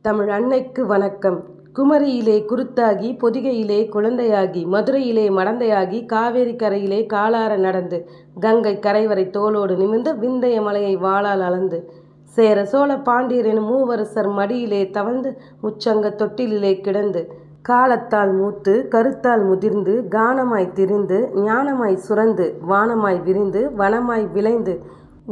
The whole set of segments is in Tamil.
தமிழ் அன்னைக்கு வணக்கம். குமரியிலே குருத்தாகி, பொதிகையிலே குழந்தையாகி, மதுரையிலே மடந்தையாகி, காவேரி கரையிலே காலார நடந்து, கங்கை கரைவரை தோளோடு நிமிர்ந்து, விந்தைய மலையை வாளால் அளந்து, சேர சோழ பாண்டியர் எனும் மூவரசர் மடியிலே தவழ்ந்து, முச்சங்க தொட்டிலிலே கிடந்து, காலத்தால் மூத்து கருத்தால் முதிர்ந்து, கானமாய் திரிந்து ஞானமாய் சுரந்து, வானமாய் விரிந்து வனமாய் விளைந்து,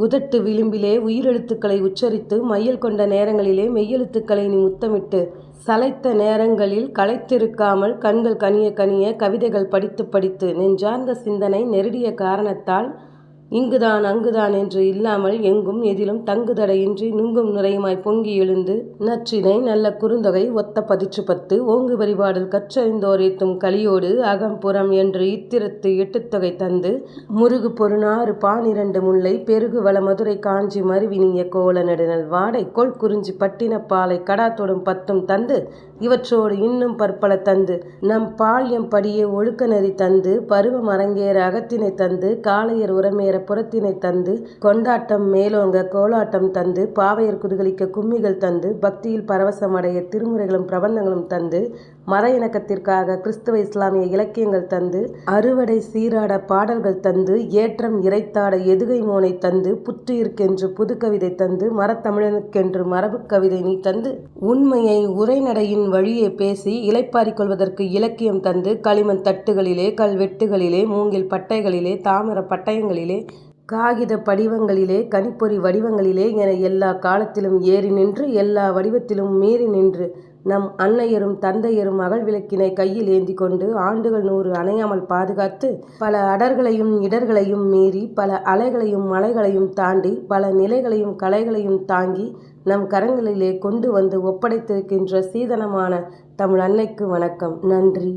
உதட்டு விளிம்பிலே உயிரெழுத்துக்களை உச்சரித்து, மையல் கொண்ட நேரங்களிலே மெய்யெழுத்துக்களை நீ முத்தமிட்டு, சளைத்த நேரங்களில் களைத்திருக்காமல் கண்கள் கனிய கனிய கவிதைகள் படித்து படித்து, நெஞ்சார்ந்த சிந்தனை நெருடிய காரணத்தால் இங்குதான் அங்குதான் என்று இல்லாமல் எங்கும் எதிலும் தங்குதடையின்றி நுங்கும் நுரையுமாய் பொங்கி எழுந்து, நற்றினை நல்ல குறுந்தொகை ஒத்த பதிற்று 10 ஓங்கு வரிபாடல் கற்றறிந்தோர் ஏத்தும் கலியோடு அகம்புறம் என்று இத்திரத்து 8 தொகை தந்து, முருகு பொருநாறு 12 முல்லை பெருகு வள மதுரை காஞ்சி மருவினிய கோல நெடுநல் வாடை கொள் குறிஞ்சி பட்டினப்பாலை கடாத்தொடும் 10 தந்து, இவற்றோடு இன்னும் பற்பல தந்து, நம் பால்யம் படியே ஒழுக்க நெறி தந்து, பருவம் அரங்கேற அகத்தினை தந்து, காளையர் உரமேற புறத்தினை தந்து, கொண்டாட்டம் மேலோங்க கோலாட்டம் தந்து, பாவையர் குதுகலிக்க கும்மிகள் தந்து, பக்தியில் பரவசமடைய திருமுறைகளும் பிரபந்தங்களும் தந்து, மத இணக்கத்திற்காக கிறிஸ்தவ இஸ்லாமிய இலக்கியங்கள் தந்து, அறுவடை சீராட பாடல்கள் தந்து, ஏற்றம் இறைத்தாட எதுகை மோனை தந்து, புத்துயிர்க்கென்று புதுக்கவிதை தந்து, மரத்தமிழனுக்கென்று மரபு கவிதை நீ தந்து, உண்மையை உரைநடையின் வழியே பேசி இளைப்பாறிக் கொள்வதற்கு இலக்கியம் தந்து, களிமண் தட்டுகளிலே கல்வெட்டுகளிலே மூங்கில் பட்டைகளிலே தாமிர பட்டயங்களிலே காகித படிவங்களிலே கனிப்பொறி வடிவங்களிலே என எல்லா காலத்திலும் ஏறி நின்று எல்லா வடிவத்திலும் மீறி நின்று, நம் அன்னையரும் தந்தையரும் அகல் விளக்கினை கையில் ஏந்தி கொண்டு ஆண்டுகள் 100 அணையாமல் பாதுகாத்து, பல அடர்களையும் இடர்களையும் மீறி பல அலைகளையும் மலைகளையும் தாண்டி பல நிலைகளையும் கலைகளையும் தாங்கி நம் கரங்களிலே கொண்டு வந்து ஒப்படைத்திருக்கின்ற சீதனமான தமிழ் அன்னைக்கு வணக்கம். நன்றி.